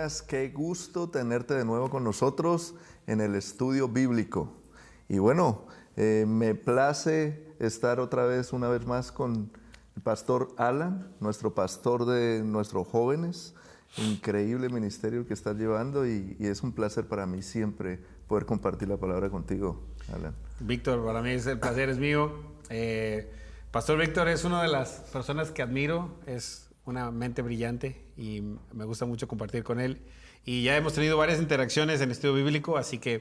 buenas, qué gusto tenerte de nuevo con nosotros en el estudio bíblico. Y bueno, me place estar una vez más con el pastor Alan, nuestro pastor de nuestros jóvenes. Increíble ministerio que estás llevando y es un placer para mí siempre poder compartir la palabra contigo, Alan. Víctor, para mí el placer es mío. Pastor Víctor es una de las personas que admiro, es una mente brillante y me gusta mucho compartir con él. Y ya hemos tenido varias interacciones en estudio bíblico, así que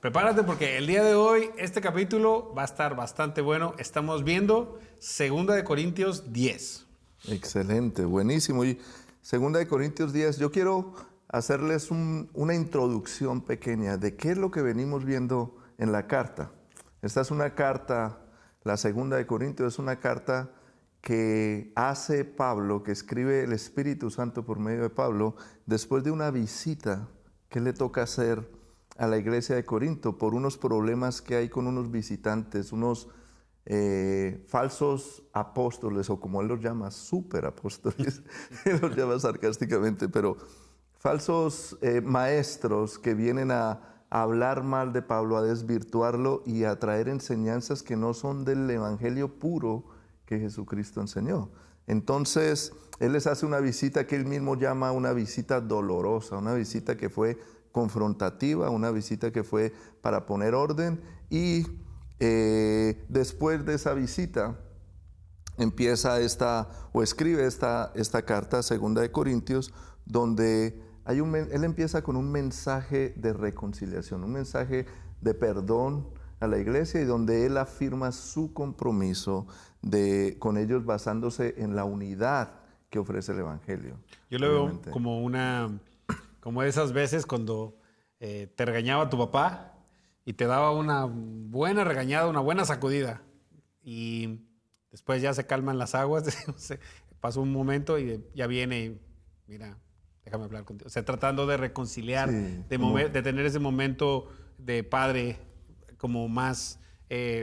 prepárate porque el día de hoy este capítulo va a estar bastante bueno. Estamos viendo 2 Corintios 10. Excelente, buenísimo. Y 2 Corintios 10, yo quiero hacerles una introducción pequeña de qué es lo que venimos viendo en la carta. Esta es una carta, la 2 Corintios es una carta que hace Pablo, que escribe el Espíritu Santo por medio de Pablo, después de una visita que le toca hacer a la iglesia de Corinto por unos problemas que hay con unos visitantes, unos falsos apóstoles, o como él los llama, superapóstoles, él los llama sarcásticamente, pero falsos maestros que vienen a hablar mal de Pablo, a desvirtuarlo y a traer enseñanzas que no son del evangelio puro que Jesucristo enseñó. Entonces, él les hace una visita que él mismo llama una visita dolorosa, una visita que fue confrontativa, una visita que fue para poner orden y después de esa visita empieza escribe esta carta, 2 Corintios, donde él empieza con un mensaje de reconciliación, un mensaje de perdón a la iglesia y donde él afirma su compromiso con ellos basándose en la unidad que ofrece el evangelio. Yo lo veo como esas veces cuando te regañaba tu papá y te daba una buena regañada, una buena sacudida y después ya se calman las aguas, pasó un momento y ya viene y mira, déjame hablar contigo. O sea, tratando de reconciliar, Sí, de tener ese momento de padre como más,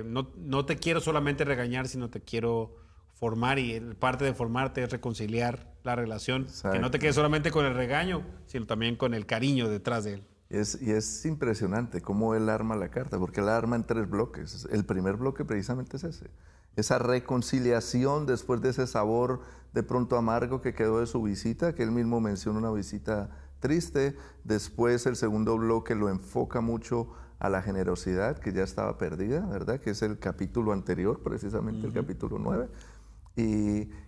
no te quiero solamente regañar, sino te quiero formar y parte de formarte es reconciliar la relación. Exacto. Que no te quedes solamente con el regaño, sino también con el cariño detrás de él. Y es impresionante cómo él arma la carta, porque él la arma en 3 bloques. El primer bloque precisamente es ese. Esa reconciliación después de ese sabor de pronto amargo que quedó de su visita, que él mismo menciona una visita triste. Después el segundo bloque lo enfoca mucho a la generosidad que ya estaba perdida, ¿verdad? Que es el capítulo anterior, precisamente el capítulo 9.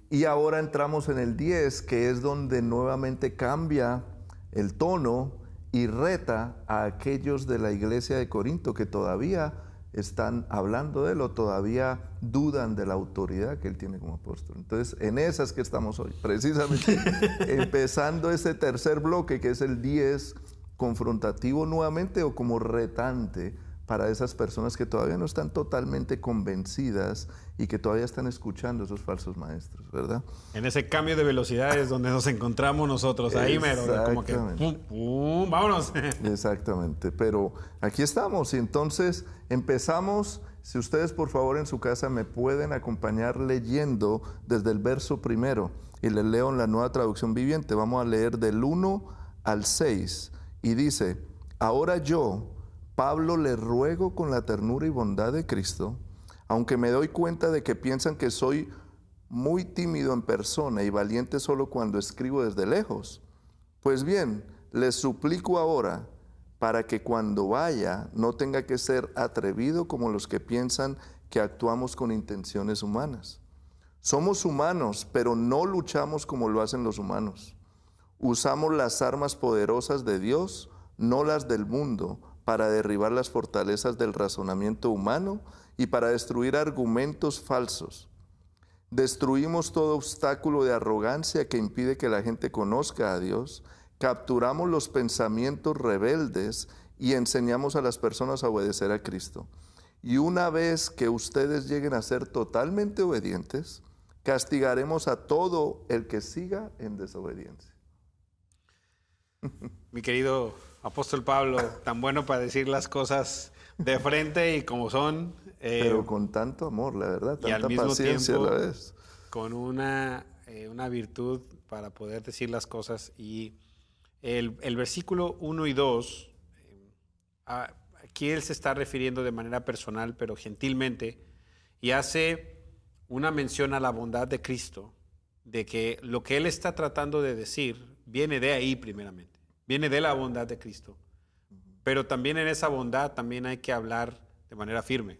Y ahora entramos en el 10, que es donde nuevamente cambia el tono y reta a aquellos de la iglesia de Corinto que todavía están hablando de él o todavía dudan de la autoridad que él tiene como apóstol. Entonces, en esas que estamos hoy, precisamente empezando ese tercer bloque, que es el 10, confrontativo nuevamente o como retante para esas personas que todavía no están totalmente convencidas y que todavía están escuchando a esos falsos maestros, ¿verdad? En ese cambio de velocidad es donde nos encontramos nosotros, ahí mero, como que pum, pum, vámonos. Exactamente, pero aquí estamos y entonces empezamos. Si ustedes por favor en su casa me pueden acompañar leyendo desde el verso 1 y les leo en la Nueva Traducción Viviente, vamos a leer del 1 al 6 y dice: ahora yo, Pablo, le ruego con la ternura y bondad de Cristo, aunque me doy cuenta de que piensan que soy muy tímido en persona y valiente solo cuando escribo desde lejos. Pues bien, les suplico ahora para que cuando vaya no tenga que ser atrevido como los que piensan que actuamos con intenciones humanas. Somos humanos, pero no luchamos como lo hacen los humanos. Usamos las armas poderosas de Dios, no las del mundo, para derribar las fortalezas del razonamiento humano y para destruir argumentos falsos. Destruimos todo obstáculo de arrogancia que impide que la gente conozca a Dios, capturamos los pensamientos rebeldes y enseñamos a las personas a obedecer a Cristo. Y una vez que ustedes lleguen a ser totalmente obedientes, castigaremos a todo el que siga en desobediencia. Mi querido apóstol Pablo, tan bueno para decir las cosas de frente y como son. Pero con tanto amor, la verdad, y tanta al mismo paciencia tiempo, a la vez. Con una virtud para poder decir las cosas. Y el versículo 1 y 2, aquí él se está refiriendo de manera personal, pero gentilmente, y hace una mención a la bondad de Cristo, de que lo que él está tratando de decir viene de ahí primeramente, viene de la bondad de Cristo. Pero también en esa bondad también hay que hablar de manera firme,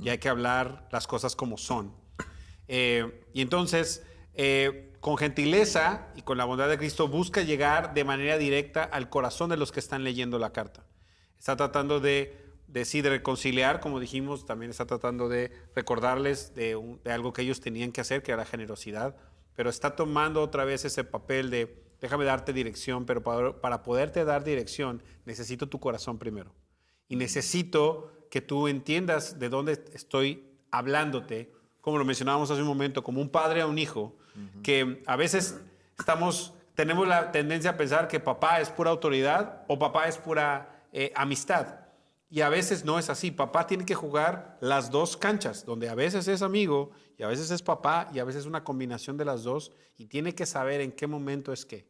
y hay que hablar las cosas como son. Y entonces, con gentileza y con la bondad de Cristo, busca llegar de manera directa al corazón de los que están leyendo la carta. Está tratando de reconciliar, como dijimos, también está tratando de recordarles de algo que ellos tenían que hacer, que era la generosidad, pero está tomando otra vez ese papel de déjame darte dirección, pero para poderte dar dirección necesito tu corazón primero. Y necesito que tú entiendas de dónde estoy hablándote, como lo mencionábamos hace un momento, como un padre a un hijo, que a veces tenemos la tendencia a pensar que papá es pura autoridad o papá es pura amistad. Y a veces no es así. Papá tiene que jugar las dos canchas, donde a veces es amigo y a veces es papá y a veces es una combinación de las dos, y tiene que saber en qué momento es qué.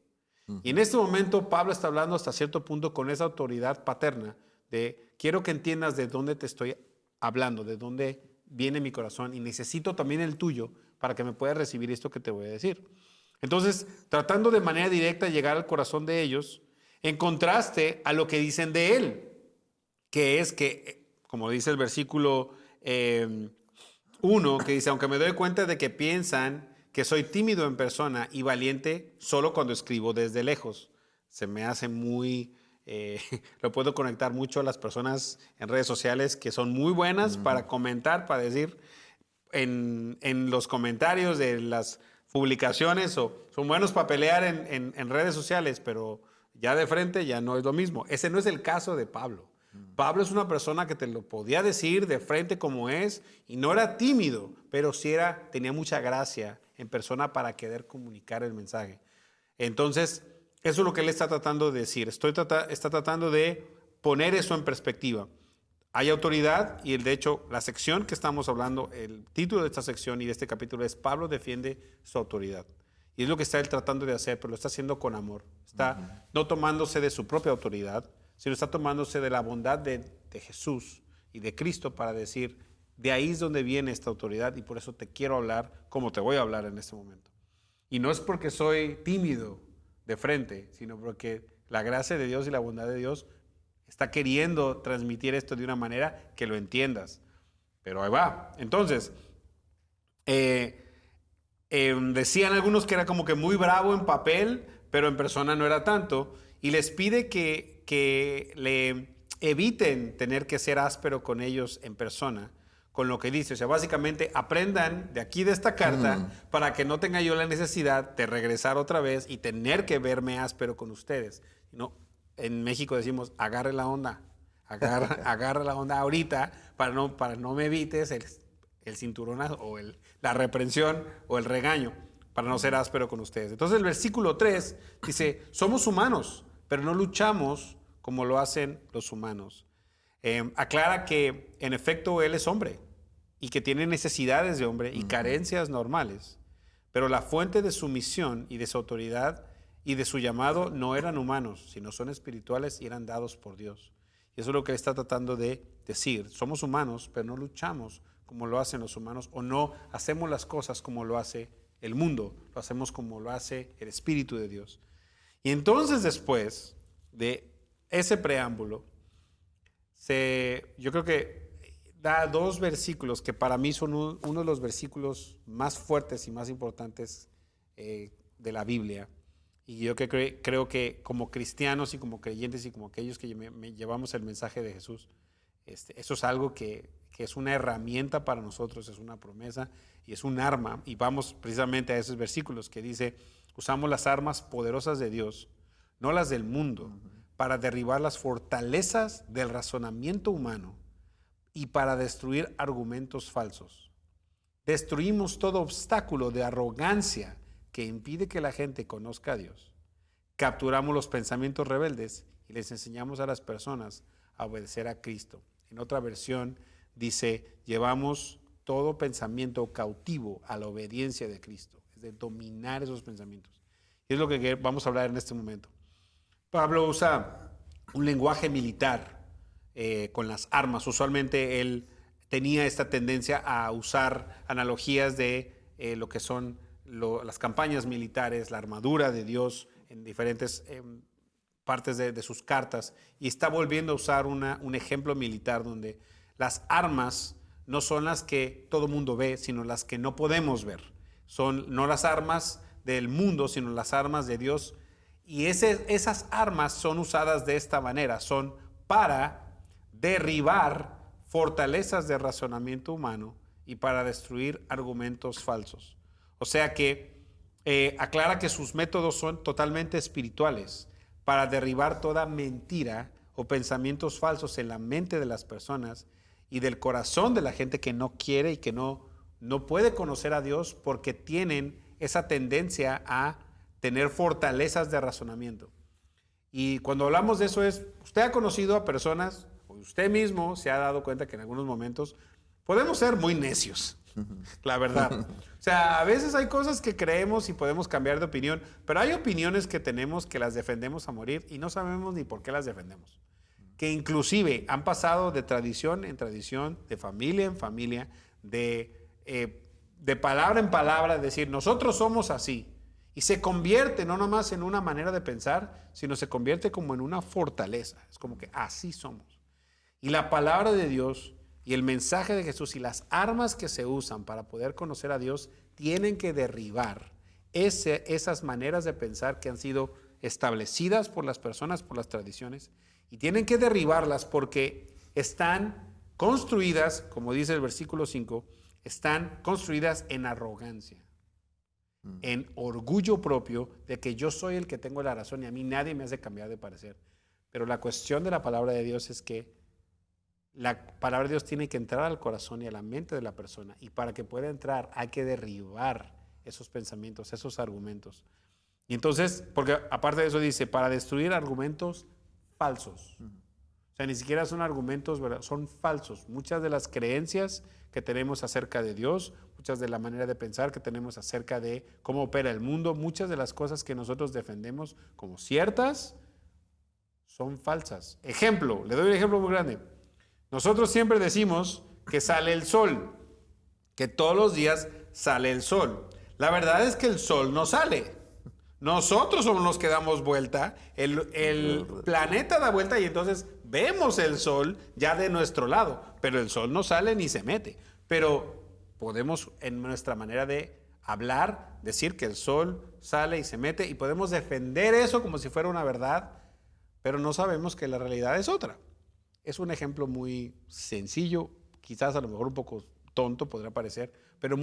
Y en este momento Pablo está hablando hasta cierto punto con esa autoridad paterna de quiero que entiendas de dónde te estoy hablando, de dónde viene mi corazón, y necesito también el tuyo para que me puedas recibir esto que te voy a decir. Entonces, tratando de manera directa llegar al corazón de ellos, en contraste a lo que dicen de él, que es que, como dice el versículo 1, que dice, aunque me doy cuenta de que piensan que soy tímido en persona y valiente solo cuando escribo desde lejos. Se me hace muy, lo puedo conectar mucho a las personas en redes sociales que son muy buenas para comentar, para decir en los comentarios de las publicaciones, o son buenos para pelear en redes sociales, pero ya de frente ya no es lo mismo. Ese no es el caso de Pablo. Pablo es una persona que te lo podía decir de frente como es, y no era tímido, pero sí tenía mucha gracia en persona para querer comunicar el mensaje. Entonces, eso es lo que él está tratando de decir. Está tratando de poner eso en perspectiva. Hay autoridad, y de hecho la sección que estamos hablando, el título de esta sección y de este capítulo es Pablo defiende su autoridad. Y es lo que está él tratando de hacer, pero lo está haciendo con amor. Está no tomándose de su propia autoridad, sino está tomándose de la bondad de Jesús y de Cristo para decir, de ahí es donde viene esta autoridad, y por eso te quiero hablar como te voy a hablar en este momento. Y no es porque soy tímido de frente, sino porque la gracia de Dios y la bondad de Dios está queriendo transmitir esto de una manera que lo entiendas. Pero ahí va. Entonces, decían algunos que era como que muy bravo en papel, pero en persona no era tanto, y les pide que le eviten tener que ser áspero con ellos en persona, con lo que dice. O sea, básicamente aprendan de aquí de esta carta para que no tenga yo la necesidad de regresar otra vez y tener que verme áspero con ustedes. ¿No? En México decimos, agarre la onda, agarra la onda ahorita para no me evites el cinturonazo o la reprensión o el regaño, para no ser áspero con ustedes. Entonces el versículo 3 dice, somos humanos, pero no luchamos como lo hacen los humanos. Aclara que en efecto él es hombre y que tiene necesidades de hombre y carencias normales, pero la fuente de su misión y de su autoridad y de su llamado no eran humanos, sino son espirituales y eran dados por Dios. Y eso es lo que él está tratando de decir. Somos humanos, pero no luchamos como lo hacen los humanos, o no hacemos las cosas como lo hace el mundo, lo hacemos como lo hace el Espíritu de Dios. Y entonces, después de ese preámbulo, yo creo que da dos versículos que para mí son uno de los versículos más fuertes y más importantes de la Biblia. Y yo creo que como cristianos y como creyentes y como aquellos que llevamos el mensaje de Jesús, eso es algo que es una herramienta para nosotros, es una promesa y es un arma. Y vamos precisamente a esos versículos que dice, usamos las armas poderosas de Dios, no las del mundo, para derribar las fortalezas del razonamiento humano y para destruir argumentos falsos. Destruimos todo obstáculo de arrogancia que impide que la gente conozca a Dios. Capturamos los pensamientos rebeldes y les enseñamos a las personas a obedecer a Cristo. En otra versión dice, llevamos todo pensamiento cautivo a la obediencia de Cristo, es de dominar esos pensamientos. Y es lo que vamos a hablar en este momento. Pablo usa un lenguaje militar con las armas. Usualmente él tenía esta tendencia a usar analogías de lo que son las campañas militares, la armadura de Dios en diferentes partes de sus cartas, y está volviendo a usar un ejemplo militar donde las armas no son las que todo mundo ve, sino las que no podemos ver. Son no las armas del mundo, sino las armas de Dios. Y esas armas son usadas de esta manera, son para derribar fortalezas de razonamiento humano y para destruir argumentos falsos. O sea que aclara que sus métodos son totalmente espirituales, para derribar toda mentira o pensamientos falsos en la mente de las personas y del corazón de la gente que no quiere y que no puede conocer a Dios porque tienen esa tendencia a tener fortalezas de razonamiento. Y cuando hablamos de eso usted ha conocido a personas, o usted mismo se ha dado cuenta que en algunos momentos podemos ser muy necios, la verdad. O sea, a veces hay cosas que creemos y podemos cambiar de opinión, pero hay opiniones que tenemos que las defendemos a morir y no sabemos ni por qué las defendemos. Que inclusive han pasado de tradición en tradición, de familia en familia, de palabra en palabra, decir, nosotros somos así. Y se convierte no nomás en una manera de pensar, sino se convierte como en una fortaleza. Es como que así somos. Y la palabra de Dios y el mensaje de Jesús y las armas que se usan para poder conocer a Dios tienen que derribar esas maneras de pensar que han sido establecidas por las personas, por las tradiciones, y tienen que derribarlas porque están construidas, como dice el versículo 5, están construidas en arrogancia, en orgullo propio de que yo soy el que tengo la razón y a mí nadie me hace cambiar de parecer. Pero la cuestión de la palabra de Dios es que la palabra de Dios tiene que entrar al corazón y a la mente de la persona, y para que pueda entrar hay que derribar esos pensamientos, esos argumentos. Y entonces, porque aparte de eso dice, para destruir argumentos falsos. O sea, ni siquiera son argumentos, ¿verdad? Son falsos. Muchas de las creencias que tenemos acerca de Dios, muchas de la manera de pensar que tenemos acerca de cómo opera el mundo, muchas de las cosas que nosotros defendemos como ciertas, son falsas. Ejemplo, le doy un ejemplo muy grande. Nosotros siempre decimos que sale el sol, que todos los días sale el sol. La verdad es que el sol no sale. Nosotros somos los que damos vuelta, el planeta da vuelta y entonces vemos el sol ya de nuestro lado, pero el sol no sale ni se mete. Pero podemos en nuestra manera de hablar decir que el sol sale y se mete y podemos defender eso como si fuera una verdad, pero no sabemos que la realidad es otra. Es un ejemplo muy sencillo, quizás a lo mejor un poco tonto podrá parecer, pero hay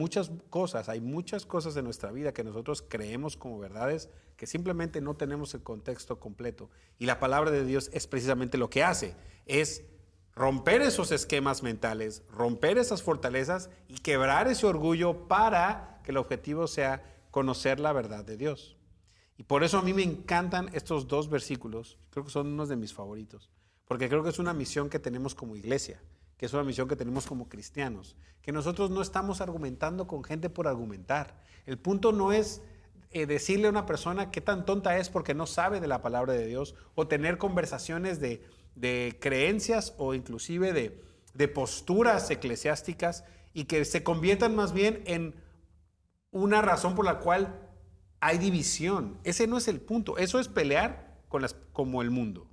muchas cosas en nuestra vida que nosotros creemos como verdades que simplemente no tenemos el contexto completo. Y la palabra de Dios es precisamente lo que hace, es romper esos esquemas mentales, romper esas fortalezas y quebrar ese orgullo para que el objetivo sea conocer la verdad de Dios. Y por eso a mí me encantan estos dos versículos, creo que son unos de mis favoritos, porque creo que es una misión que tenemos como iglesia, que es una misión que tenemos como cristianos, que nosotros no estamos argumentando con gente por argumentar. El punto no es decirle a una persona qué tan tonta es porque no sabe de la palabra de Dios, o tener conversaciones de creencias o inclusive de posturas eclesiásticas y que se conviertan más bien en una razón por la cual hay división. Ese no es el punto, eso es pelear como el mundo.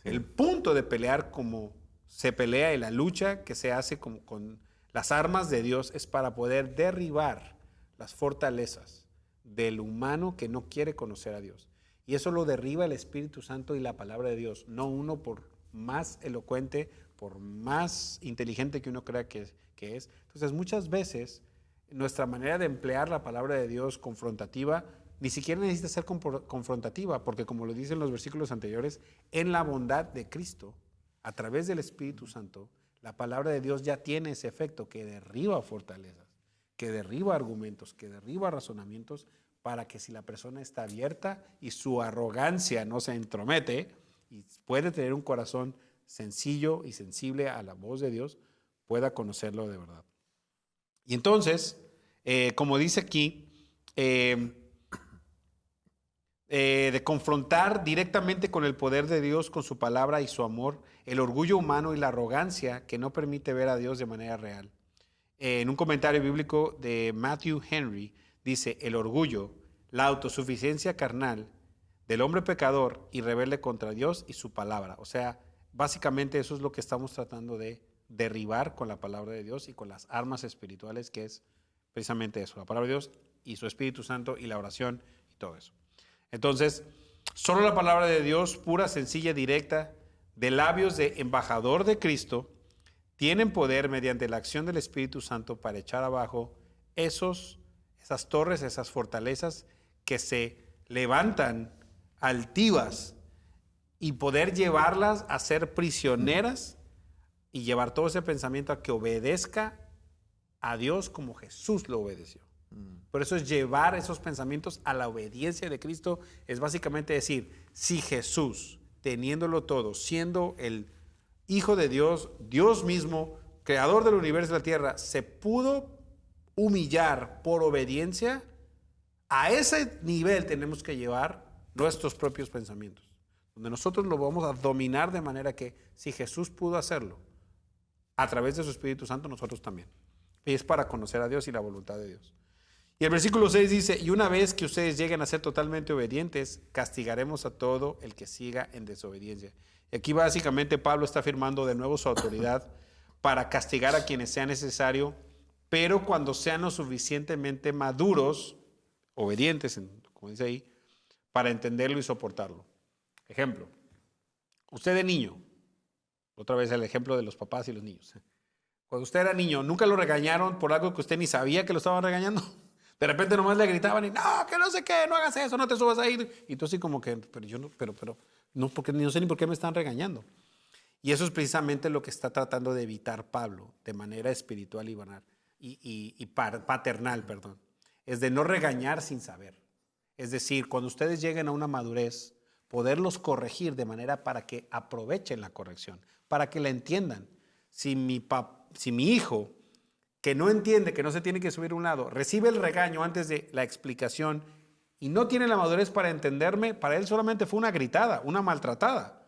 Sí. El punto de pelear como se pelea y la lucha que se hace con las armas de Dios es para poder derribar las fortalezas del humano que no quiere conocer a Dios. Y eso lo derriba el Espíritu Santo y la palabra de Dios, no uno por más elocuente, por más inteligente que uno crea que es. Entonces, muchas veces nuestra manera de emplear la palabra de Dios confrontativa ni siquiera necesita ser confrontativa, porque como lo dicen los versículos anteriores, en la bondad de Cristo, a través del Espíritu Santo, la palabra de Dios ya tiene ese efecto que derriba fortalezas, que derriba argumentos, que derriba razonamientos, para que si la persona está abierta y su arrogancia no se entromete y puede tener un corazón sencillo y sensible a la voz de Dios, pueda conocerlo de verdad. Y entonces, como dice aquí, de confrontar directamente con el poder de Dios, con su palabra y su amor, el orgullo humano y la arrogancia que no permite ver a Dios de manera real. En un comentario bíblico de Matthew Henry dice, el orgullo, la autosuficiencia carnal del hombre pecador y rebelde contra Dios y su palabra. O sea, básicamente eso es lo que estamos tratando de derribar con la palabra de Dios y con las armas espirituales, que es precisamente eso, la palabra de Dios y su Espíritu Santo y la oración y todo eso. Entonces, solo la palabra de Dios, pura, sencilla, directa, de labios de embajador de Cristo, tienen poder mediante la acción del Espíritu Santo para echar abajo esas torres, esas fortalezas que se levantan altivas y poder llevarlas a ser prisioneras y llevar todo ese pensamiento a que obedezca a Dios como Jesús lo obedeció. Por eso es llevar esos pensamientos a la obediencia de Cristo, es básicamente decir, si Jesús, teniéndolo todo, siendo el Hijo de Dios, Dios mismo, creador del universo y de la tierra, se pudo humillar por obediencia, a ese nivel tenemos que llevar nuestros propios pensamientos, donde nosotros lo vamos a dominar de manera que si Jesús pudo hacerlo a través de su Espíritu Santo, nosotros también. Y es para conocer a Dios y la voluntad de Dios. Y el versículo 6 dice, y una vez que ustedes lleguen a ser totalmente obedientes, castigaremos a todo el que siga en desobediencia. Y aquí básicamente Pablo está afirmando de nuevo su autoridad para castigar a quienes sea necesario, pero cuando sean lo suficientemente maduros, obedientes, como dice ahí, para entenderlo y soportarlo. Ejemplo, usted de niño, otra vez el ejemplo de los papás y los niños. Cuando usted era niño, ¿nunca lo regañaron por algo que usted ni sabía que lo estaban regañando? De repente nomás le gritaban y, no, que no sé qué, no hagas eso, no te subas ahí. Y tú así como que, pero yo no, no, porque no sé ni por qué me están regañando. Y eso es precisamente lo que está tratando de evitar Pablo de manera espiritual y paternal, perdón. Es de no regañar sin saber. Es decir, cuando ustedes lleguen a una madurez, poderlos corregir de manera para que aprovechen la corrección, para que la entiendan. Si mi hijo, que no entiende que no se tiene que subir a un lado, recibe el regaño antes de la explicación y no tiene la madurez para entenderme, para él solamente fue una gritada, una maltratada.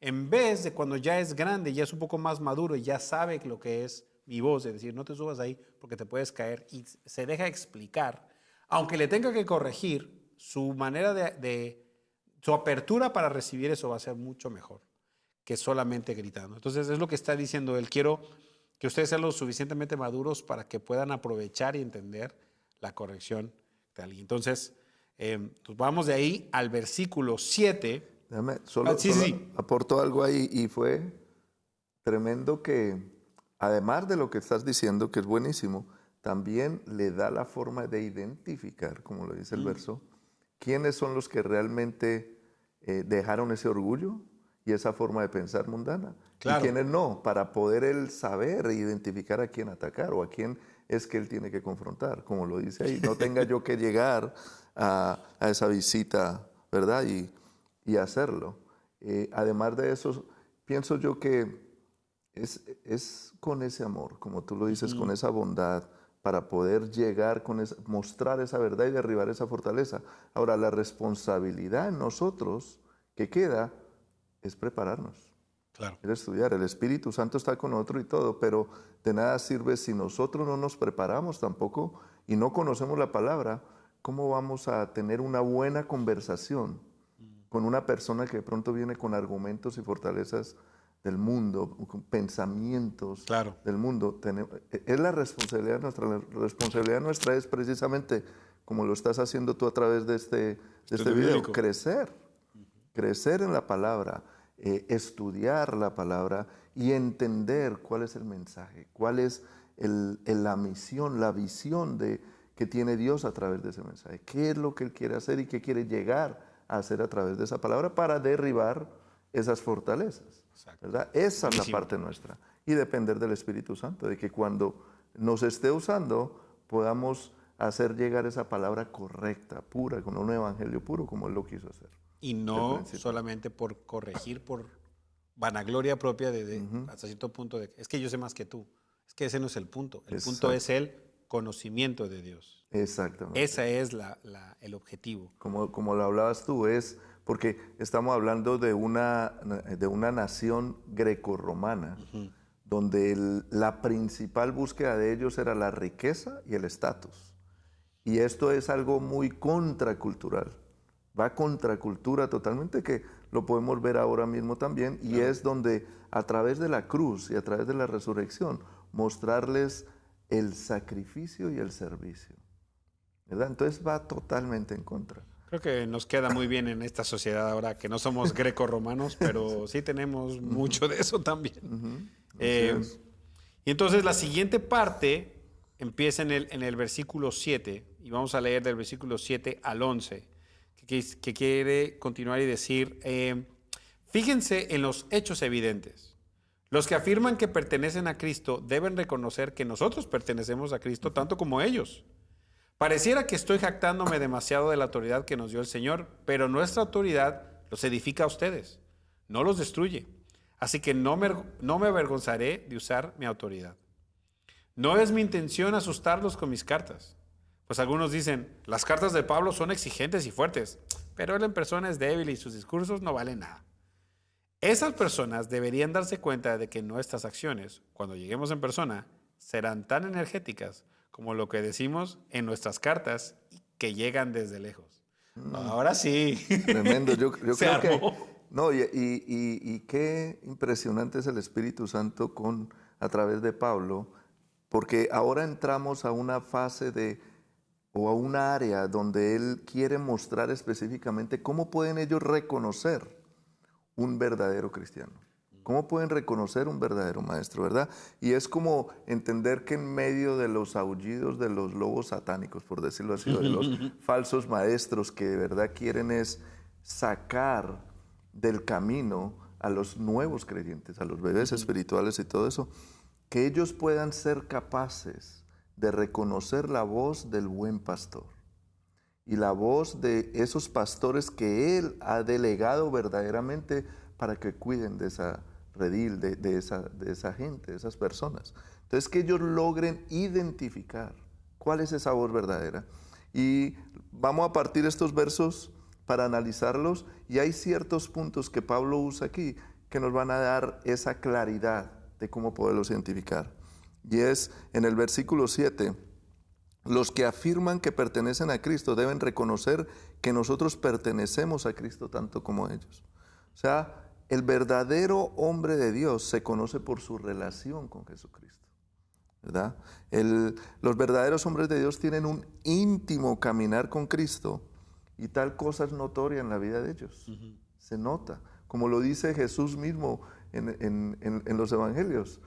En vez de cuando ya es grande, ya es un poco más maduro y ya sabe lo que es mi voz, de decir, no te subas ahí porque te puedes caer, y se deja explicar, aunque le tenga que corregir, su manera su apertura para recibir eso va a ser mucho mejor que solamente gritando. Entonces es lo que está diciendo él. Quiero que ustedes sean lo suficientemente maduros para que puedan aprovechar y entender la corrección de alguien. Entonces, pues vamos de ahí al versículo 7. Déjame, solo aportó algo ahí y fue tremendo que, además de lo que estás diciendo, que es buenísimo, también le da la forma de identificar, como lo dice el verso, quiénes son los que realmente dejaron ese orgullo y esa forma de pensar mundana. Claro. Y quiénes no, para poder él saber e identificar a quién atacar o a quién es que él tiene que confrontar. Como lo dice ahí, no tenga yo que llegar a esa visita, ¿verdad? Y hacerlo. Además de eso, pienso yo que es con ese amor, como tú lo dices, con esa bondad, para poder llegar mostrar esa verdad y derribar esa fortaleza. Ahora, la responsabilidad en nosotros que queda es prepararnos. Claro. Es estudiar. El Espíritu Santo está con nosotros y todo, pero de nada sirve si nosotros no nos preparamos tampoco y no conocemos la palabra. ¿Cómo vamos a tener una buena conversación con una persona que de pronto viene con argumentos y fortalezas del mundo, con pensamientos del mundo? Es la responsabilidad nuestra. La responsabilidad nuestra es precisamente, como lo estás haciendo tú a través de este video, crecer en la palabra, estudiar la palabra y entender cuál es el mensaje, cuál es la misión, la visión que tiene Dios a través de ese mensaje. ¿Qué es lo que Él quiere hacer y qué quiere llegar a hacer a través de esa palabra para derribar esas fortalezas? ¿Verdad? Esa es la parte nuestra. Y depender del Espíritu Santo, de que cuando nos esté usando podamos hacer llegar esa palabra correcta, pura, con un evangelio puro, como Él lo quiso hacer. Y no solamente por corregir, por vanagloria propia hasta cierto punto es que yo sé más que tú. Es que ese no es el punto. El punto es Él conocimiento de Dios. Exactamente. Ese es el objetivo. Como lo hablabas tú, es porque estamos hablando de una nación grecorromana, donde la principal búsqueda de ellos era la riqueza y el estatus. Y esto es algo muy contracultural. Va contracultura totalmente, que lo podemos ver ahora mismo también, y es donde a través de la cruz y a través de la resurrección mostrarles el sacrificio y el servicio, ¿verdad? Entonces va totalmente en contra. Creo que nos queda muy bien en esta sociedad ahora que no somos greco-romanos, pero sí tenemos mucho de eso también. Y entonces la siguiente parte empieza en el versículo 7, y vamos a leer del versículo 7 al 11, que quiere continuar y decir, fíjense en los hechos evidentes. Los que afirman que pertenecen a Cristo deben reconocer que nosotros pertenecemos a Cristo tanto como ellos. Pareciera que estoy jactándome demasiado de la autoridad que nos dio el Señor, pero nuestra autoridad los edifica a ustedes, no los destruye. Así que no me avergonzaré de usar mi autoridad. No es mi intención asustarlos con mis cartas. Pues algunos dicen, las cartas de Pablo son exigentes y fuertes, pero él en persona es débil y sus discursos no valen nada. Esas personas deberían darse cuenta de que nuestras acciones, cuando lleguemos en persona, serán tan energéticas como lo que decimos en nuestras cartas que llegan desde lejos. Ahora sí. Tremendo. Yo creo armó. que... No, y qué impresionante es el Espíritu Santo a través de Pablo, porque ahora entramos a una fase o a un área donde él quiere mostrar específicamente cómo pueden ellos reconocer un verdadero cristiano. ¿Cómo pueden reconocer un verdadero maestro, verdad? Y es como entender que en medio de los aullidos de los lobos satánicos, por decirlo así, o de los falsos maestros que de verdad quieren es sacar del camino a los nuevos creyentes, a los bebés espirituales y todo eso, que ellos puedan ser capaces de reconocer la voz del buen pastor y la voz de esos pastores que Él ha delegado verdaderamente para que cuiden de esa redil, de esa gente, de esas personas. Entonces, que ellos logren identificar cuál es esa voz verdadera. Y vamos a partir estos versos para analizarlos, y hay ciertos puntos que Pablo usa aquí que nos van a dar esa claridad de cómo poderlos identificar. Y es en el versículo 7, los que afirman que pertenecen a Cristo deben reconocer que nosotros pertenecemos a Cristo tanto como ellos. O sea, el verdadero hombre de Dios se conoce por su relación con Jesucristo, ¿verdad? Los verdaderos hombres de Dios tienen un íntimo caminar con Cristo, y tal cosa es notoria en la vida de ellos. Se nota, como lo dice Jesús mismo en los evangelios,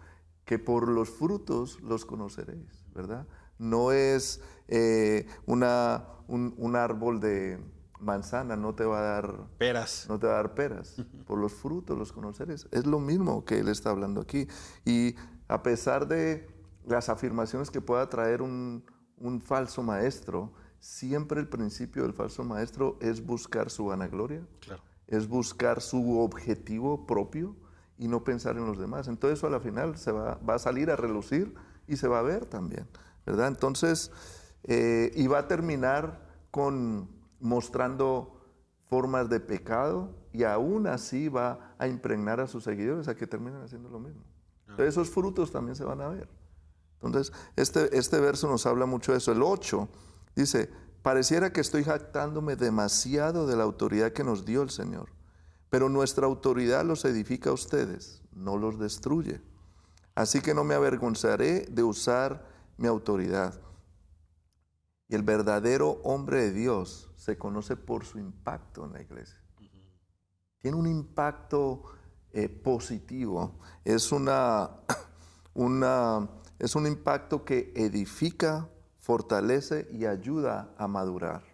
que por los frutos los conoceréis, ¿verdad? No es un árbol de manzana, no te va a dar peras. No te va a dar peras. Por los frutos los conoceréis. Es lo mismo que él está hablando aquí. Y a pesar de las afirmaciones que pueda traer un falso maestro, siempre el principio del falso maestro es buscar su vanagloria, claro, es buscar su objetivo propio y no pensar en los demás. Entonces eso a la final va a salir a relucir y se va a ver también, ¿verdad? Entonces, y va a terminar mostrando formas de pecado, y aún así va a impregnar a sus seguidores a que terminen haciendo lo mismo. Entonces esos frutos también se van a ver. Entonces este verso nos habla mucho de eso. El 8 dice, pareciera que estoy jactándome demasiado de la autoridad que nos dio el Señor, pero nuestra autoridad los edifica a ustedes, no los destruye. Así que no me avergonzaré de usar mi autoridad. Y el verdadero hombre de Dios se conoce por su impacto en la iglesia. Tiene un impacto positivo. Es un impacto que edifica, fortalece y ayuda a madurar.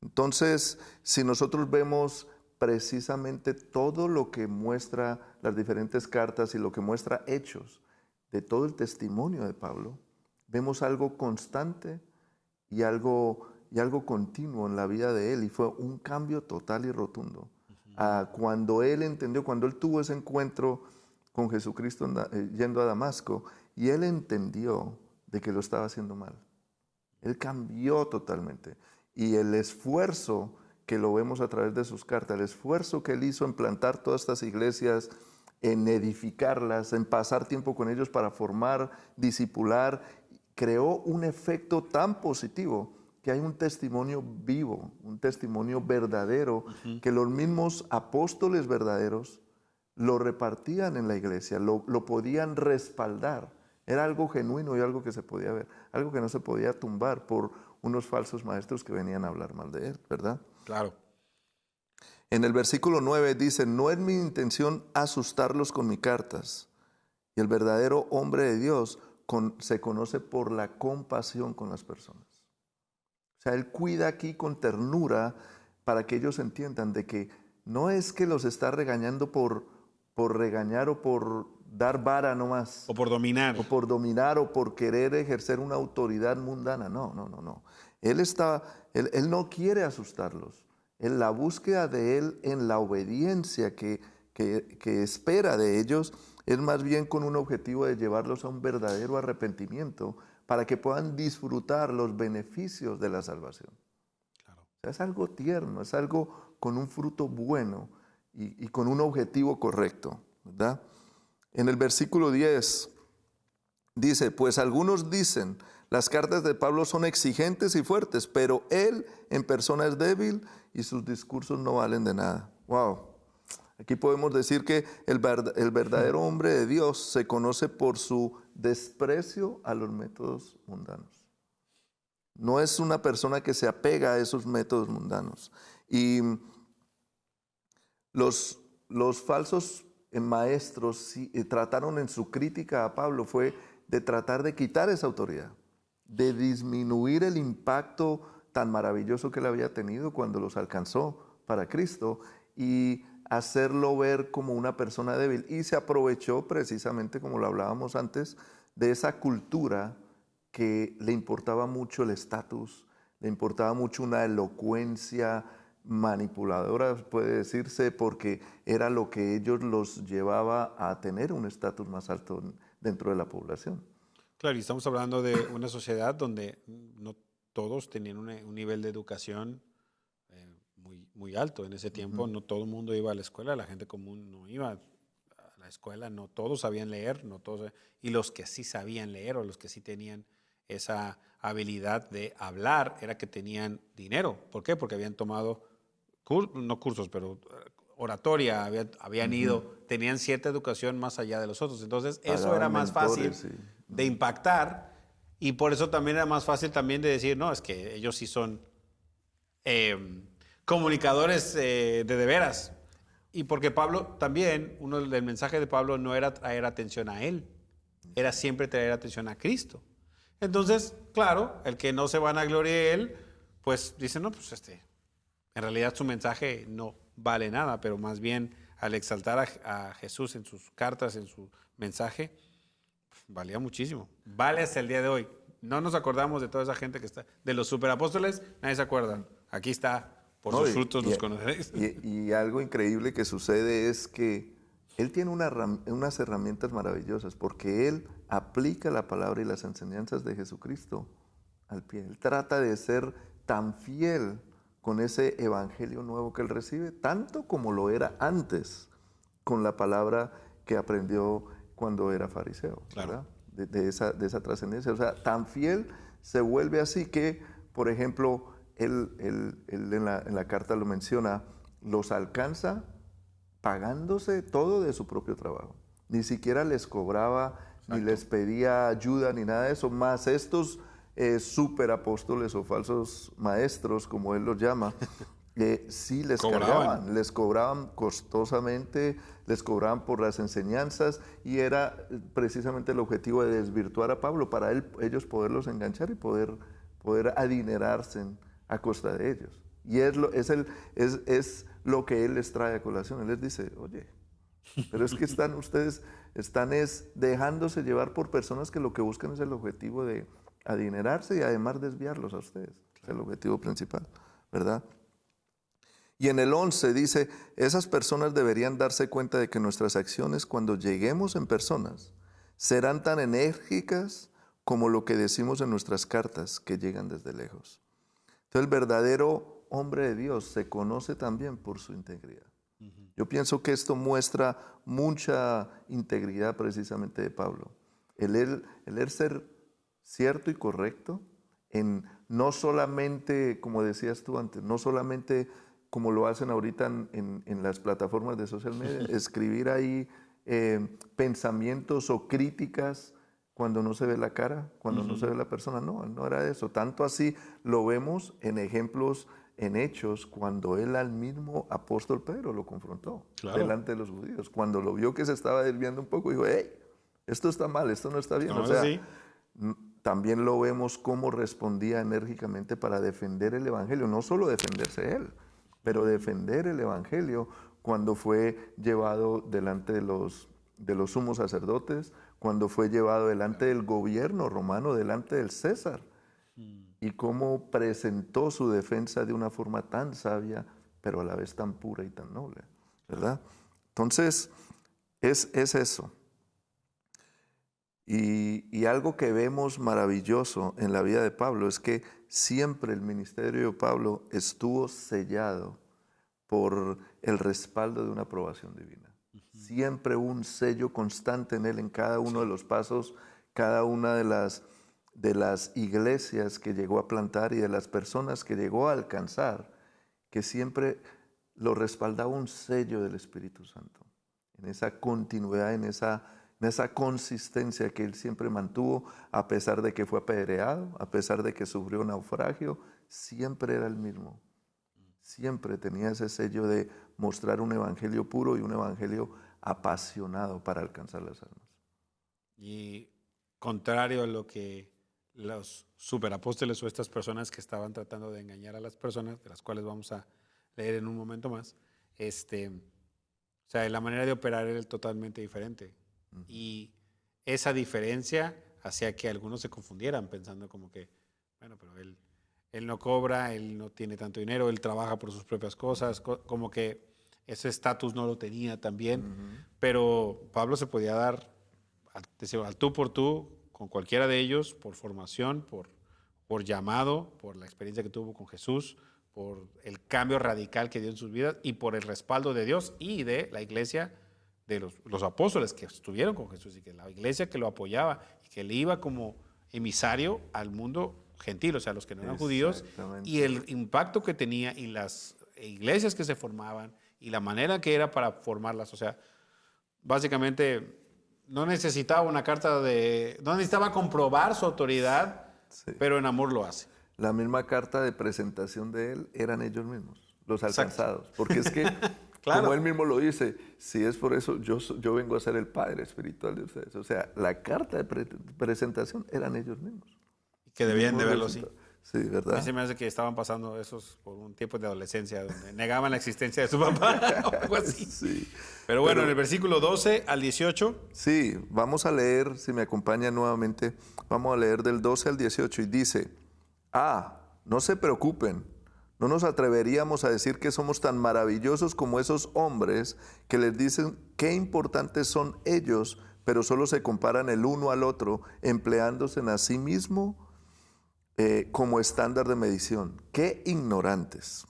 Entonces, si nosotros vemos precisamente todo lo que muestra las diferentes cartas y lo que muestra Hechos de todo el testimonio de Pablo, vemos algo constante y algo continuo en la vida de él, y fue un cambio total y rotundo. Cuando él entendió, cuando él tuvo ese encuentro con Jesucristo yendo a Damasco, y él entendió de que lo estaba haciendo mal. Él cambió totalmente. Y el esfuerzo que lo vemos a través de sus cartas, el esfuerzo que él hizo en plantar todas estas iglesias, en edificarlas, en pasar tiempo con ellos para formar, discipular, creó un efecto tan positivo que hay un testimonio vivo, un testimonio verdadero, que los mismos apóstoles verdaderos lo repartían en la iglesia, lo podían respaldar. Era algo genuino y algo que se podía ver, algo que no se podía tumbar por unos falsos maestros que venían a hablar mal de él, ¿verdad? Claro. En el versículo 9 dice, no es mi intención asustarlos con mis cartas. Y el verdadero hombre de Dios se conoce por la compasión con las personas. O sea, él cuida aquí con ternura para que ellos entiendan de que no es que los está regañando por regañar o por dar vara nomás. O por dominar. O por dominar o por querer ejercer una autoridad mundana. No. Él no quiere asustarlos. En la búsqueda de él, en la obediencia que espera de ellos, es más bien con un objetivo de llevarlos a un verdadero arrepentimiento para que puedan disfrutar los beneficios de la salvación. Claro. O sea, es algo tierno, es algo con un fruto bueno y con un objetivo correcto, ¿verdad? En el versículo 10 dice, pues algunos dicen, las cartas de Pablo son exigentes y fuertes, pero él en persona es débil y sus discursos no valen de nada. Wow. Aquí podemos decir que el verdadero hombre de Dios se conoce por su desprecio a los métodos mundanos. No es una persona que se apega a esos métodos mundanos. Y los falsos maestros trataron en su crítica a Pablo fue de tratar de quitar esa autoridad, de disminuir el impacto tan maravilloso que él había tenido cuando los alcanzó para Cristo y hacerlo ver como una persona débil. Y se aprovechó precisamente, como lo hablábamos antes, de esa cultura que le importaba mucho el estatus, le importaba mucho una elocuencia manipuladora, puede decirse, porque era lo que ellos los llevaba a tener un estatus más alto dentro de la población. Claro, y estamos hablando de una sociedad donde no todos tenían un nivel de educación muy alto. En ese tiempo no todo el mundo iba a la escuela, la gente común no iba a la escuela, no todos sabían leer, y los que sí sabían leer o los que sí tenían esa habilidad de hablar era que tenían dinero. ¿Por qué? Porque habían tomado, no cursos, pero oratoria, habían ido, tenían cierta educación más allá de los otros. Entonces eso era más fácil de impactar y por eso también era más fácil también de decir, no, es que ellos sí son comunicadores de veras. Y porque Pablo también, del mensaje de Pablo no era traer atención a él, era siempre traer atención a Cristo. Entonces, claro, el que no se vanaglorie de él, pues dice, no, pues en realidad su mensaje no vale nada, pero más bien al exaltar a Jesús en sus cartas, en su mensaje, valía muchísimo. Vale hasta el día de hoy. No nos acordamos de toda esa gente que está, de los superapóstoles, nadie se acuerda. Aquí está. Por sus frutos los conoceréis. Y algo increíble que sucede es que él tiene unas herramientas maravillosas porque él aplica la palabra y las enseñanzas de Jesucristo al pie. Él trata de ser tan fiel con ese evangelio nuevo que él recibe, tanto como lo era antes con la palabra que aprendió cuando era fariseo, claro. ¿verdad? De esa trascendencia. O sea, tan fiel se vuelve así que, por ejemplo, él en la carta lo menciona, los alcanza pagándose todo de su propio trabajo. Ni siquiera les cobraba, ni les pedía ayuda, ni nada de eso. Más estos superapóstoles o falsos maestros, como él los llama, sí les cargaban, les cobraban costosamente, les cobraban por las enseñanzas y era precisamente el objetivo de desvirtuar a Pablo para ellos poderlos enganchar y poder adinerarse a costa de ellos. Y es lo que él les trae a colación. Él les dice, oye, pero es que ustedes están dejándose llevar por personas que lo que buscan es el objetivo de adinerarse y además desviarlos a ustedes. Es el objetivo principal, ¿verdad? Y en el 11 dice, esas personas deberían darse cuenta de que nuestras acciones cuando lleguemos en personas serán tan enérgicas como lo que decimos en nuestras cartas que llegan desde lejos. Entonces el verdadero hombre de Dios se conoce también por su integridad. Yo pienso que esto muestra mucha integridad precisamente de Pablo. El ser cierto y correcto en no solamente, como decías tú antes, no solamente como lo hacen ahorita en las plataformas de social media, escribir ahí pensamientos o críticas cuando no se ve la cara, cuando no se ve la persona. No, no era eso. Tanto así lo vemos en ejemplos, en Hechos, cuando él al mismo apóstol Pedro lo confrontó delante de los judíos. Cuando lo vio que se estaba desviando un poco, dijo, hey, esto está mal, esto no está bien. No, o sea, sí. también lo vemos cómo respondía enérgicamente para defender el evangelio. No solo defenderse él, pero defender el evangelio cuando fue llevado delante de los sumos sacerdotes, cuando fue llevado delante del gobierno romano, delante del César, y cómo presentó su defensa de una forma tan sabia, pero a la vez tan pura y tan noble, ¿verdad? Entonces, es eso. Y algo que vemos maravilloso en la vida de Pablo es que siempre el ministerio de Pablo estuvo sellado por el respaldo de una aprobación divina. Siempre un sello constante en él, en cada uno de los pasos, cada una de las iglesias que llegó a plantar y de las personas que llegó a alcanzar, que siempre lo respaldaba un sello del Espíritu Santo, en esa continuidad, en esa consistencia que él siempre mantuvo, a pesar de que fue apedreado, a pesar de que sufrió naufragio, siempre era el mismo. Siempre tenía ese sello de mostrar un evangelio puro y un evangelio apasionado para alcanzar las almas. Y contrario a lo que los superapóstoles o estas personas que estaban tratando de engañar a las personas, de las cuales vamos a leer en un momento más, o sea, la manera de operar era totalmente diferente. Y esa diferencia hacía que algunos se confundieran pensando como que, bueno, pero él no cobra, él no tiene tanto dinero, él trabaja por sus propias cosas, como que ese estatus no lo tenía también. Pero Pablo se podía dar al tú por tú con cualquiera de ellos, por formación, por llamado, por la experiencia que tuvo con Jesús, por el cambio radical que dio en sus vidas y por el respaldo de Dios y de la iglesia, de los apóstoles que estuvieron con Jesús y que la iglesia que lo apoyaba y que le iba como emisario al mundo gentil, o sea, los que no eran judíos, y el impacto que tenía y las iglesias que se formaban y la manera que era para formarlas. O sea, básicamente no necesitaba una carta no necesitaba comprobar su autoridad, pero en amor lo hace. La misma carta de presentación de él eran ellos mismos, los alcanzados. Exacto. Porque es que, claro, como él mismo lo dice, si es por eso, yo vengo a ser el padre espiritual de ustedes. O sea, la carta de presentación eran ellos mismos. Que debían de verlo así. Sí, ¿verdad? A mí se me hace que estaban pasando esos por un tiempo de adolescencia donde negaban la existencia de su papá o algo así. Sí. Pero bueno, en el versículo 12 al 18. Sí, vamos a leer, si me acompaña nuevamente, vamos a leer del 12 al 18 y dice, no se preocupen, no nos atreveríamos a decir que somos tan maravillosos como esos hombres que les dicen qué importantes son ellos, pero solo se comparan el uno al otro, empleándose en a sí mismo como estándar de medición. ¡Qué ignorantes!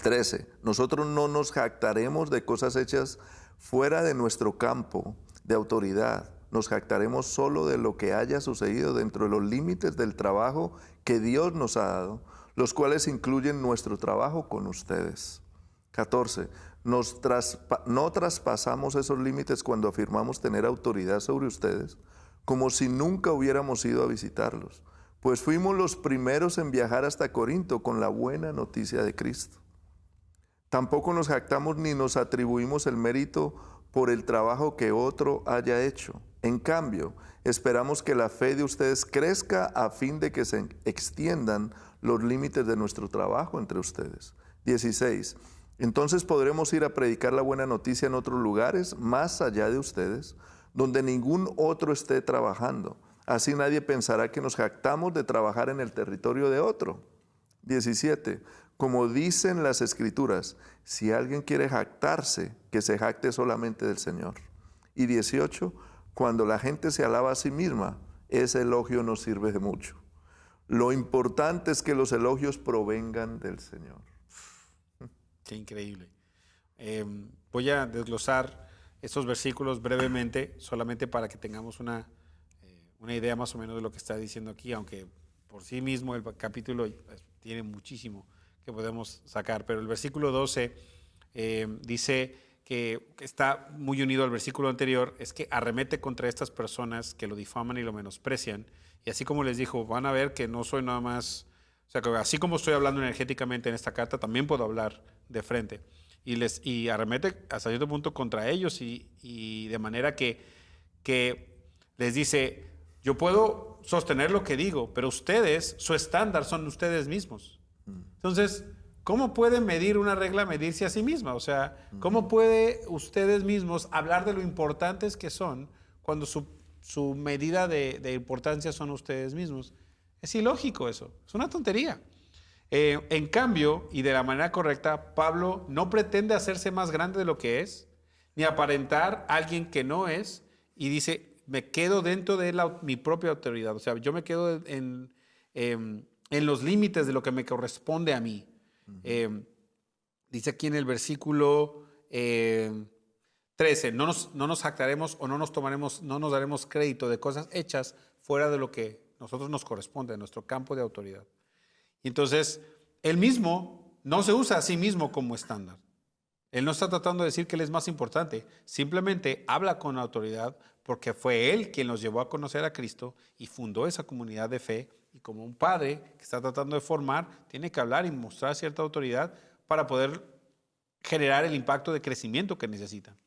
13. Nosotros no nos jactaremos de cosas hechas fuera de nuestro campo de autoridad. Nos jactaremos solo de lo que haya sucedido dentro de los límites del trabajo que Dios nos ha dado, los cuales incluyen nuestro trabajo con ustedes. 14. No traspasamos esos límites cuando afirmamos tener autoridad sobre ustedes, como si nunca hubiéramos ido a visitarlos, pues fuimos los primeros en viajar hasta Corinto con la buena noticia de Cristo. Tampoco nos jactamos ni nos atribuimos el mérito por el trabajo que otro haya hecho. En cambio, esperamos que la fe de ustedes crezca a fin de que se extiendan los límites de nuestro trabajo entre ustedes. 16. Entonces podremos ir a predicar la buena noticia en otros lugares más allá de ustedes, donde ningún otro esté trabajando. Así nadie pensará que nos jactamos de trabajar en el territorio de otro. 17. Como dicen las Escrituras, si alguien quiere jactarse, que se jacte solamente del Señor. Y 18. Cuando la gente se alaba a sí misma, ese elogio no sirve de mucho. Lo importante es que los elogios provengan del Señor. Qué increíble. Voy a desglosar estos versículos brevemente, solamente para que tengamos una idea más o menos de lo que está diciendo aquí, aunque por sí mismo el capítulo tiene muchísimo que podemos sacar. Pero el versículo 12 dice que está muy unido al versículo anterior, es que arremete contra estas personas que lo difaman y lo menosprecian. Y así como les dijo, van a ver que no soy nada más, o sea, que así como estoy hablando energéticamente en esta carta, también puedo hablar de frente. Y arremete hasta cierto punto contra ellos y de manera que les dice, yo puedo sostener lo que digo, pero ustedes, su estándar son ustedes mismos. Entonces, ¿cómo pueden medir una regla, medirse a sí misma? O sea, ¿cómo puede ustedes mismos hablar de lo importantes que son cuando su medida de importancia son ustedes mismos? Es ilógico eso, es una tontería. En cambio, y de la manera correcta, Pablo no pretende hacerse más grande de lo que es, ni aparentar a alguien que no es, y dice, me quedo dentro de mi propia autoridad. O sea, yo me quedo en los límites de lo que me corresponde a mí. Dice aquí en el versículo 13, no nos jactaremos o no nos daremos crédito de cosas hechas fuera de lo que nosotros nos corresponde, de nuestro campo de autoridad. Y entonces, él mismo no se usa a sí mismo como estándar. Él no está tratando de decir que él es más importante, simplemente habla con autoridad porque fue él quien los llevó a conocer a Cristo y fundó esa comunidad de fe. Y como un padre que está tratando de formar, tiene que hablar y mostrar cierta autoridad para poder generar el impacto de crecimiento que necesita.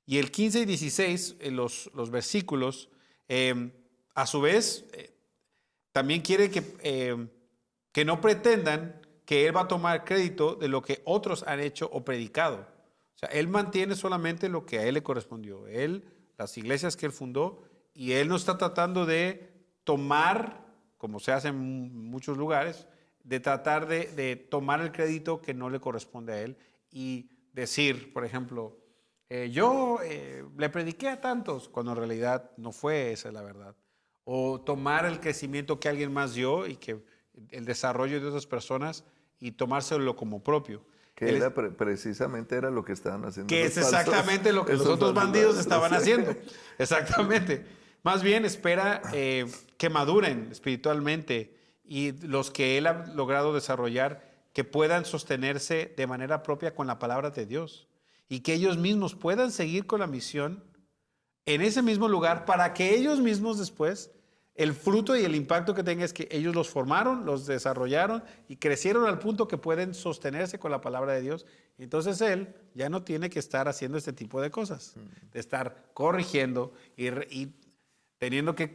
Y el 15 y 16, los versículos, a su vez, también quiere que no pretendan que él va a tomar crédito de lo que otros han hecho o predicado. O sea, él mantiene solamente lo que a él le correspondió. Las iglesias que él fundó, y él no está tratando de tomar, como se hace en muchos lugares, de tratar de tomar el crédito que no le corresponde a él y decir, por ejemplo, yo le prediqué a tantos, cuando en realidad no fue esa la verdad. O tomar el crecimiento que alguien más dio y que el desarrollo de otras personas y tomárselo como propio. Que precisamente era lo que estaban haciendo. Que es exactamente lo que los otros bandidos estaban haciendo. Exactamente. Más bien espera que maduren espiritualmente y los que él ha logrado desarrollar que puedan sostenerse de manera propia con la palabra de Dios y que ellos mismos puedan seguir con la misión en ese mismo lugar para que ellos mismos después el fruto y el impacto que tenga es que ellos los formaron, los desarrollaron y crecieron al punto que pueden sostenerse con la palabra de Dios. Entonces él ya no tiene que estar haciendo este tipo de cosas, de estar corrigiendo y teniendo que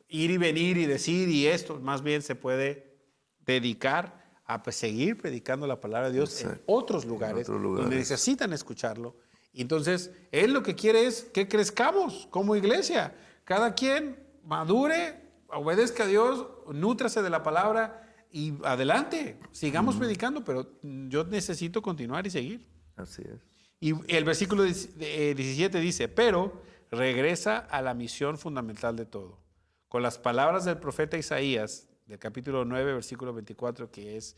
ir y venir y decir y esto. Más bien se puede dedicar a seguir predicando la palabra de Dios en otros lugares donde necesitan escucharlo. Y entonces él lo que quiere es que crezcamos como iglesia. Cada quien madure, obedezca a Dios, nútrase de la palabra y adelante, sigamos predicando, pero yo necesito continuar y seguir. Así es. Y el versículo 17 dice, pero regresa a la misión fundamental de todo. Con las palabras del profeta Isaías, del capítulo 9, versículo 24, que es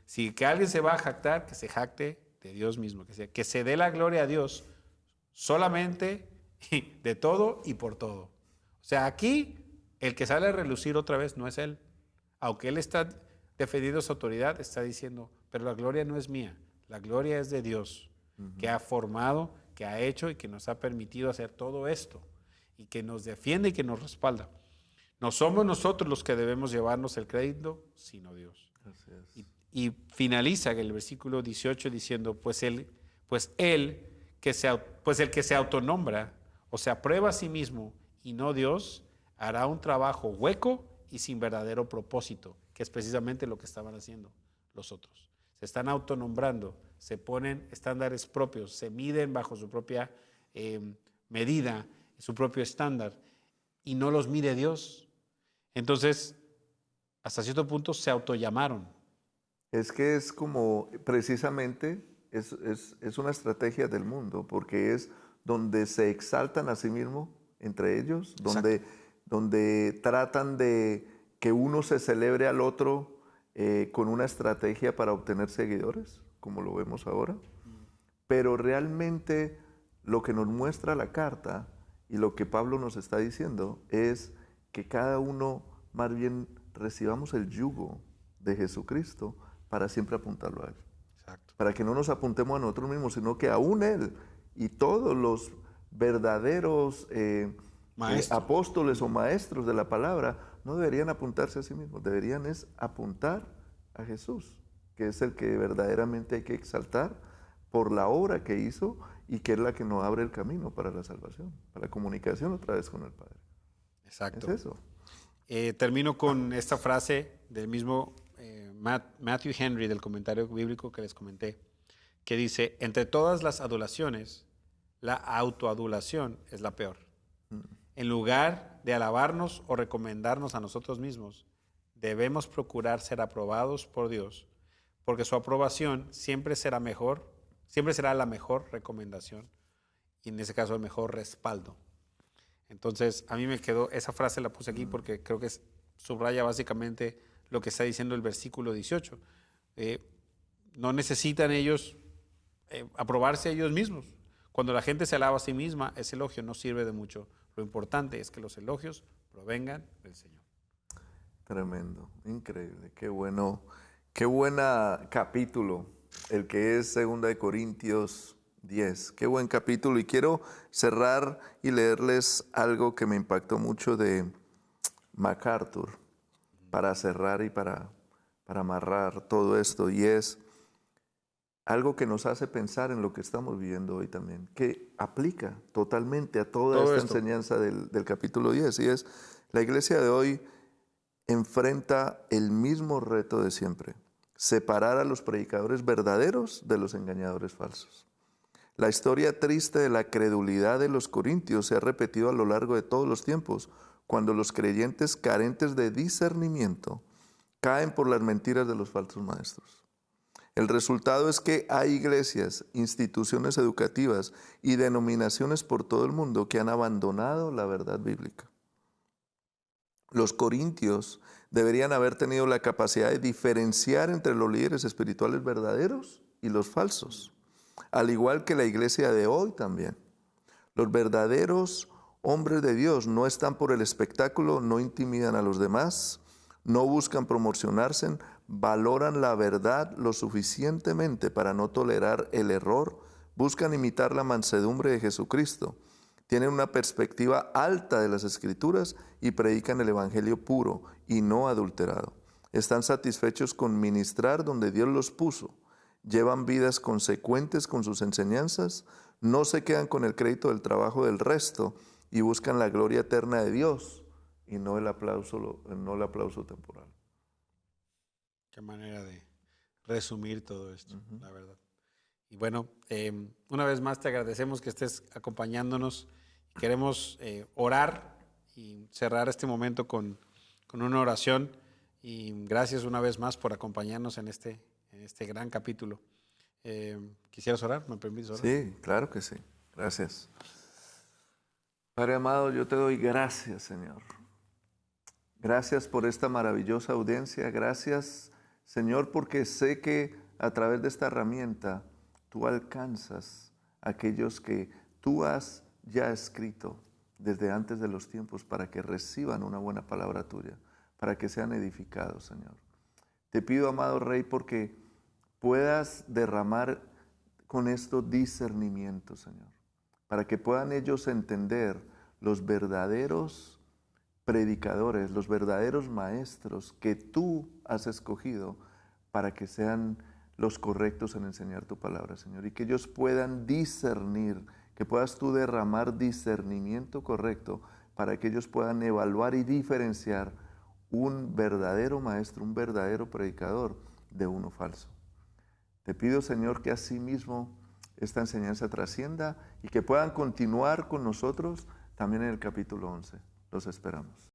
si alguien se va a jactar, que se jacte de Dios mismo, que se dé la gloria a Dios solamente de todo y por todo. O sea, aquí el que sale a relucir otra vez no es él. Aunque él está defendiendo su autoridad, está diciendo, pero la gloria no es mía, la gloria es de Dios, que ha formado, que ha hecho y que nos ha permitido hacer todo esto y que nos defiende y que nos respalda. No somos nosotros los que debemos llevarnos el crédito, sino Dios. Así es. Y finaliza el versículo 18 diciendo, pues el que se autonombra o se aprueba a sí mismo y no Dios, hará un trabajo hueco y sin verdadero propósito, que es precisamente lo que estaban haciendo los otros. Se están autonombrando, se ponen estándares propios, se miden bajo su propia medida, su propio estándar, y no los mide Dios. Entonces, hasta cierto punto se autollamaron. Es que es como, precisamente, es una estrategia del mundo, porque es donde se exaltan a sí mismos entre ellos, donde tratan de que uno se celebre al otro con una estrategia para obtener seguidores, como lo vemos ahora. Pero realmente lo que nos muestra la carta y lo que Pablo nos está diciendo es que cada uno más bien recibamos el yugo de Jesucristo para siempre apuntarlo a Él. Exacto. Para que no nos apuntemos a nosotros mismos, sino que aún Él y todos los verdaderos apóstoles o maestros de la palabra no deberían apuntarse a sí mismos, deberían es apuntar a Jesús, que es el que verdaderamente hay que exaltar por la obra que hizo y que es la que nos abre el camino para la salvación, para la comunicación otra vez con el Padre. Exacto. Es eso. Termino con esta frase del mismo Matthew Henry, del comentario bíblico que les comenté, que dice: entre todas las adulaciones, la autoadulación es la peor. En lugar de alabarnos o recomendarnos a nosotros mismos, debemos procurar ser aprobados por Dios, porque su aprobación siempre será la mejor recomendación y en ese caso el mejor respaldo. Entonces, a mí me quedó, esa frase la puse aquí porque creo que subraya básicamente lo que está diciendo el versículo 18. No necesitan ellos aprobarse a ellos mismos. Cuando la gente se alaba a sí misma, ese elogio no sirve de mucho. Lo importante es que los elogios provengan del Señor. Tremendo, increíble, qué bueno, qué buena capítulo el que es 2 Corintios 10. Qué buen capítulo, y quiero cerrar y leerles algo que me impactó mucho de MacArthur para cerrar y para amarrar todo esto, y es algo que nos hace pensar en lo que estamos viviendo hoy también, que aplica totalmente a toda esta enseñanza del capítulo 10, y es: la iglesia de hoy enfrenta el mismo reto de siempre: separar a los predicadores verdaderos de los engañadores falsos. La historia triste de la credulidad de los corintios se ha repetido a lo largo de todos los tiempos, cuando los creyentes carentes de discernimiento caen por las mentiras de los falsos maestros. El resultado es que hay iglesias, instituciones educativas y denominaciones por todo el mundo que han abandonado la verdad bíblica. Los corintios deberían haber tenido la capacidad de diferenciar entre los líderes espirituales verdaderos y los falsos, al igual que la iglesia de hoy también. Los verdaderos hombres de Dios no están por el espectáculo, no intimidan a los demás, no buscan promocionarse, valoran la verdad lo suficientemente para no tolerar el error, buscan imitar la mansedumbre de Jesucristo, tienen una perspectiva alta de las Escrituras y predican el Evangelio puro y no adulterado. Están satisfechos con ministrar donde Dios los puso, llevan vidas consecuentes con sus enseñanzas, no se quedan con el crédito del trabajo del resto y buscan la gloria eterna de Dios y no el aplauso temporal. Qué manera de resumir todo esto, la verdad. Y bueno, una vez más te agradecemos que estés acompañándonos. Queremos orar y cerrar este momento con una oración. Y gracias una vez más por acompañarnos en este gran capítulo. ¿Quisieras orar? ¿Me permites orar? Sí, claro que sí. Gracias. Padre amado, yo te doy gracias, Señor. Gracias por esta maravillosa audiencia. Gracias, Señor, porque sé que a través de esta herramienta tú alcanzas a aquellos que tú has ya escrito desde antes de los tiempos para que reciban una buena palabra tuya, para que sean edificados, Señor. Te pido, amado Rey, porque puedas derramar con esto discernimiento, Señor, para que puedan ellos entender los verdaderos predicadores, los verdaderos maestros que tú has escogido para que sean los correctos en enseñar tu palabra, Señor, y que ellos puedan discernir, que puedas tú derramar discernimiento correcto para que ellos puedan evaluar y diferenciar un verdadero maestro, un verdadero predicador de uno falso. Te pido, Señor, que asimismo esta enseñanza trascienda y que puedan continuar con nosotros también en el capítulo 11. Los esperamos.